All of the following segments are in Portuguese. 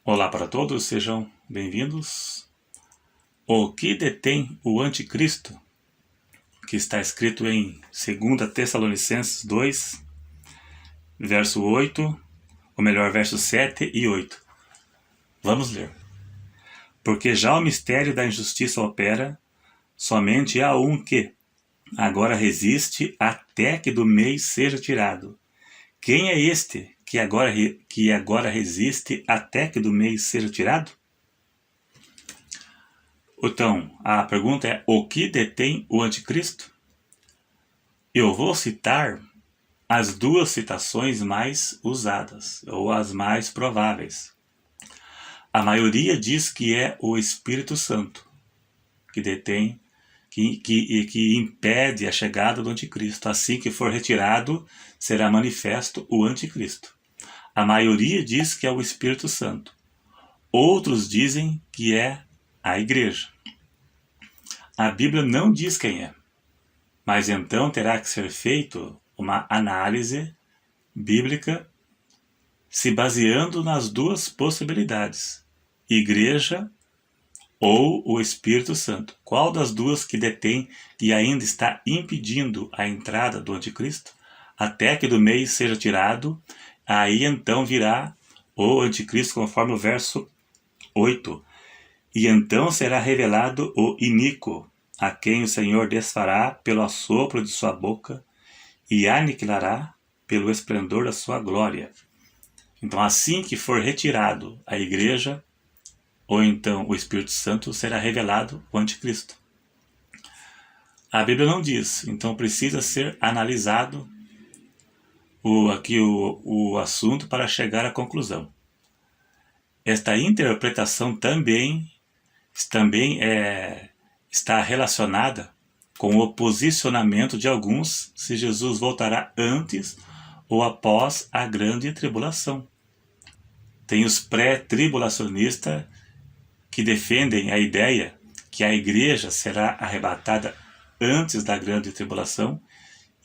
Olá para todos, sejam bem-vindos. O que detém o anticristo? Que está escrito em 2 Tessalonicenses 2, verso 8, ou melhor, versos 7 e 8. Vamos ler. Porque já o mistério da injustiça opera, somente há um que agora resiste até que do meio seja tirado. Quem é este que agora resiste até que do meio seja tirado? Então, a pergunta é: o que detém o anticristo? Eu vou citar as duas citações mais usadas, ou as mais prováveis. A maioria diz que é o Espírito Santo que detém, que impede a chegada do anticristo. Assim que for retirado, será manifesto o anticristo. A maioria diz que é o Espírito Santo. Outros dizem que é a igreja. A Bíblia não diz quem é, mas então terá que ser feito uma análise bíblica se baseando nas duas possibilidades, igreja ou o Espírito Santo. Qual das duas que detém e ainda está impedindo a entrada do anticristo? Até que do meio seja tirado, aí então virá o anticristo, conforme o verso 8. E então será revelado o iníquo, a quem o Senhor desfará pelo assopro de sua boca e aniquilará pelo esplendor da sua glória. Então, assim que for retirado a igreja, ou então o Espírito Santo, será revelado o anticristo. A Bíblia não diz, então precisa ser analisado o assunto para chegar à conclusão. Esta interpretação também está relacionada com o posicionamento de alguns se Jesus voltará antes ou após a grande tribulação. Tem os pré-tribulacionistas que defendem a ideia que a igreja será arrebatada antes da grande tribulação,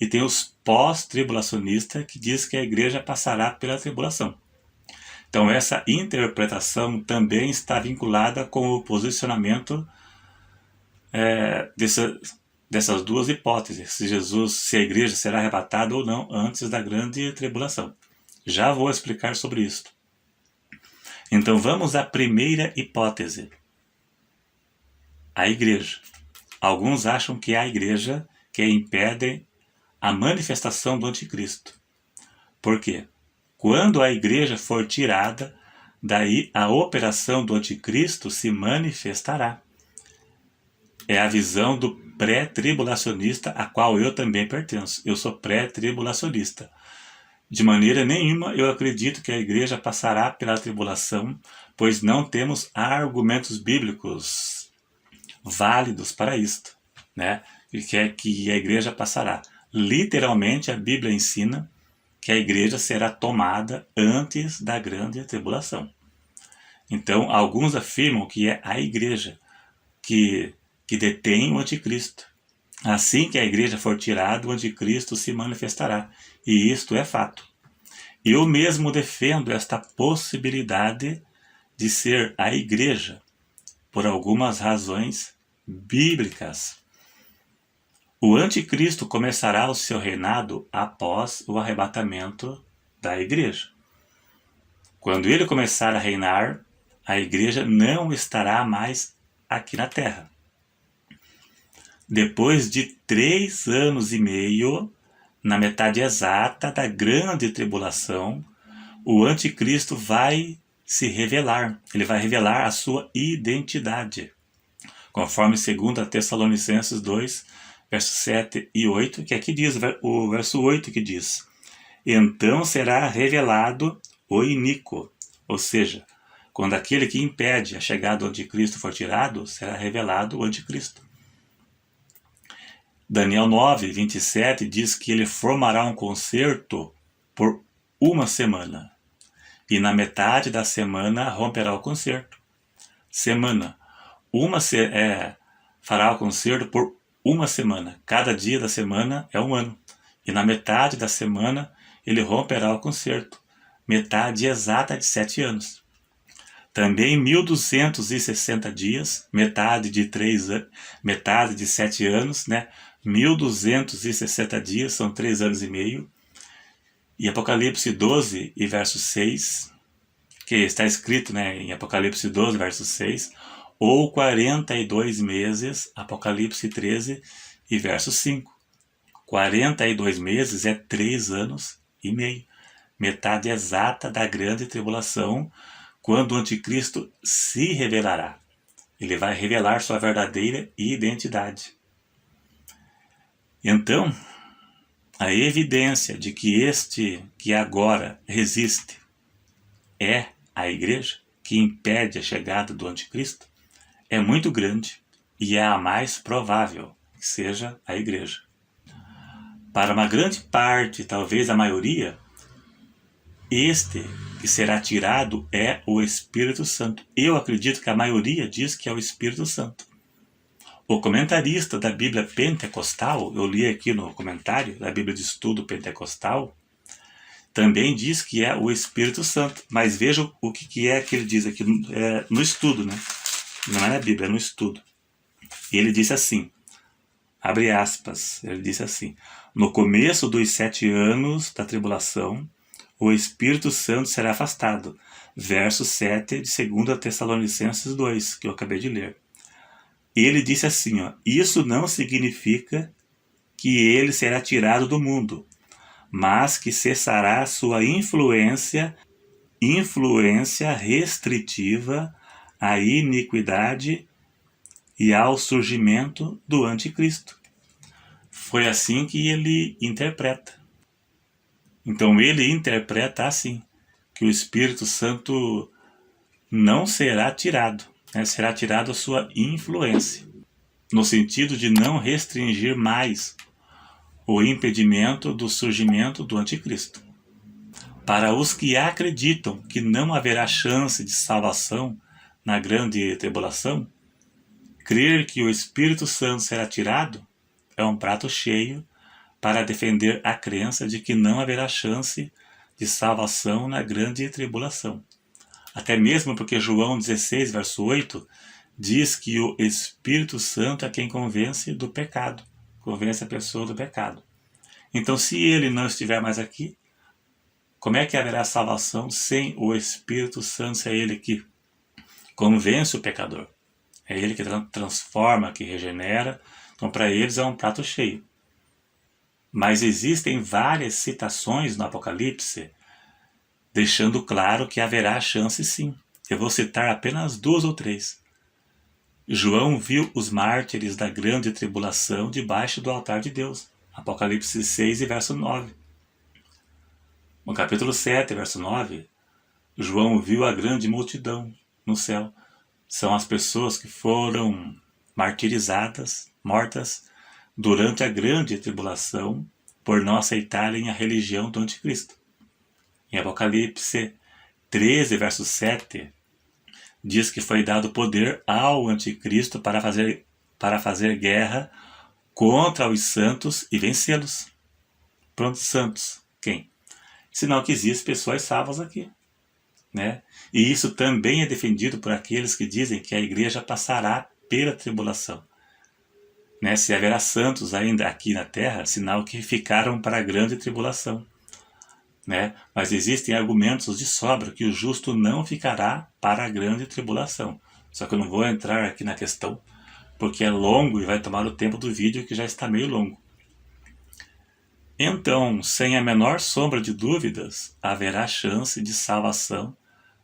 e tem os pós-tribulacionistas que diz que a igreja passará pela tribulação. Então essa interpretação também está vinculada com o posicionamento dessas duas hipóteses, se a igreja será arrebatada ou não antes da grande tribulação. Já vou explicar sobre isso. Então vamos à primeira hipótese. A igreja. Alguns acham que é a igreja que impede a manifestação do anticristo. Por quê? Quando a igreja for tirada, daí a operação do anticristo se manifestará. É a visão do pré-tribulacionista, a qual eu também pertenço. Eu sou pré-tribulacionista. De maneira nenhuma eu acredito que a igreja passará pela tribulação, pois não temos argumentos bíblicos válidos para isto, né? Que é que a igreja passará. Literalmente a Bíblia ensina que a igreja será tomada antes da grande tribulação. Então, alguns afirmam que é a igreja que detém o anticristo. Assim que a igreja for tirada, o anticristo se manifestará. E isto é fato. Eu mesmo defendo esta possibilidade de ser a igreja, por algumas razões bíblicas. O anticristo começará o seu reinado após o arrebatamento da igreja. Quando ele começar a reinar, a igreja não estará mais aqui na terra. Depois de 3 anos e meio, na metade exata da grande tribulação, o anticristo vai se revelar. Ele vai revelar a sua identidade. Conforme 2 Tessalonicenses 2, versos 7 e 8, que aqui diz, o verso 8 que diz: então será revelado o iníquo, ou seja, quando aquele que impede a chegada do anticristo for tirado, será revelado o anticristo. Daniel 9, 27 diz que ele formará um concerto por 1 semana. E na metade da semana romperá o concerto. Fará o concerto por 1 semana. Cada dia da semana é um ano. E na metade da semana ele romperá o concerto. Metade exata de 7 anos. Também 1260 dias, metade de 7 anos, né? 1260 dias, são 3 anos e meio. E Apocalipse 12 e verso 6, que está escrito, né, em Apocalipse 12, verso 6, ou 42 meses, Apocalipse 13 e verso 5. 42 meses é 3 anos e meio, metade exata da grande tribulação, quando o anticristo se revelará. Ele vai revelar sua verdadeira identidade. Então, a evidência de que este que agora resiste é a igreja, que impede a chegada do anticristo, é muito grande e é a mais provável que seja a igreja. Para uma grande parte, talvez a maioria, este que será tirado é o Espírito Santo. Eu acredito que a maioria diz que é o Espírito Santo. O comentarista da Bíblia Pentecostal, eu li aqui no comentário da Bíblia de Estudo Pentecostal, também diz que é o Espírito Santo. Mas veja o que é que ele diz aqui no estudo, né? Não é na Bíblia, é no estudo. E ele disse assim, abre aspas, ele disse assim: no começo dos 7 anos da tribulação, o Espírito Santo será afastado. Verso 7 de 2 Tessalonicenses 2, que eu acabei de ler. Ele disse assim, ó, isso não significa que ele será tirado do mundo, mas que cessará sua influência restritiva à iniquidade e ao surgimento do anticristo. Foi assim que ele interpreta. Então ele interpreta assim, que o Espírito Santo não será tirado, né? Será tirado a sua influência, no sentido de não restringir mais o impedimento do surgimento do anticristo. Para os que acreditam que não haverá chance de salvação na grande tribulação, crer que o Espírito Santo será tirado é um prato cheio para defender a crença de que não haverá chance de salvação na grande tribulação. Até mesmo porque João 16, verso 8, diz que o Espírito Santo é quem convence do pecado, convence a pessoa do pecado. Então, se ele não estiver mais aqui, como é que haverá salvação sem o Espírito Santo, se é ele que convence o pecador? É ele que transforma, que regenera. Então, para eles é um prato cheio. Mas existem várias citações no Apocalipse deixando claro que haverá chance sim. Eu vou citar apenas 2 ou 3. João viu os mártires da grande tribulação debaixo do altar de Deus. Apocalipse 6 e verso 9. No capítulo 7, verso 9, João viu a grande multidão no céu. São as pessoas que foram martirizadas, mortas, durante a grande tribulação por não aceitarem a religião do anticristo. Em Apocalipse 13, verso 7, diz que foi dado poder ao anticristo para fazer guerra contra os santos e vencê-los. Pronto, santos. Quem? Senão que existem pessoas salvas aqui, né? E isso também é defendido por aqueles que dizem que a igreja passará pela tribulação, né? Se haverá santos ainda aqui na terra, sinal que ficaram para a grande tribulação, né? Mas existem argumentos de sobra que o justo não ficará para a grande tribulação. Só que eu não vou entrar aqui na questão, porque é longo e vai tomar o tempo do vídeo, que já está meio longo. Então, sem a menor sombra de dúvidas, haverá chance de salvação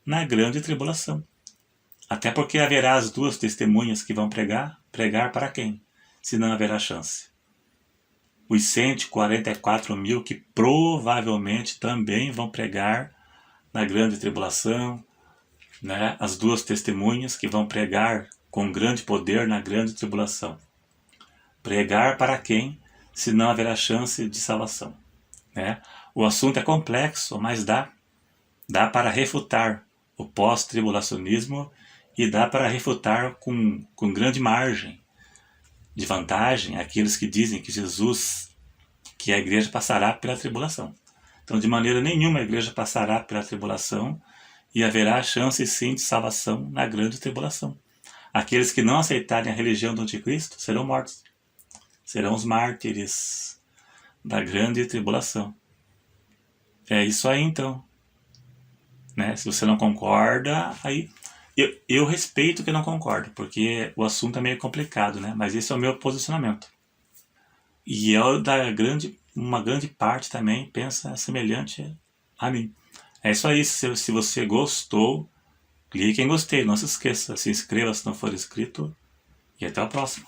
na grande tribulação. Até porque haverá as 2 testemunhas que vão pregar para quem? Se não haverá chance. Os 144 mil que provavelmente também vão pregar na grande tribulação, né? As 2 testemunhas que vão pregar com grande poder na grande tribulação. Pregar para quem, se não haverá chance de salvação, né? O assunto é complexo, mas dá para refutar o pós-tribulacionismo e dá para refutar com grande margem de vantagem aqueles que dizem que a igreja passará pela tribulação. Então, de maneira nenhuma a igreja passará pela tribulação, e haverá chance sim de salvação na grande tribulação. Aqueles que não aceitarem a religião do anticristo serão mortos. Serão os mártires da grande tribulação. É isso aí então. Né? Se você não concorda, aí eu respeito que não concorda, porque o assunto é meio complicado, né? Mas esse é o meu posicionamento. E uma grande parte também pensa semelhante a mim. É isso aí. Se você gostou, clique em gostei. Não se esqueça, se inscreva se não for inscrito. E até o próximo.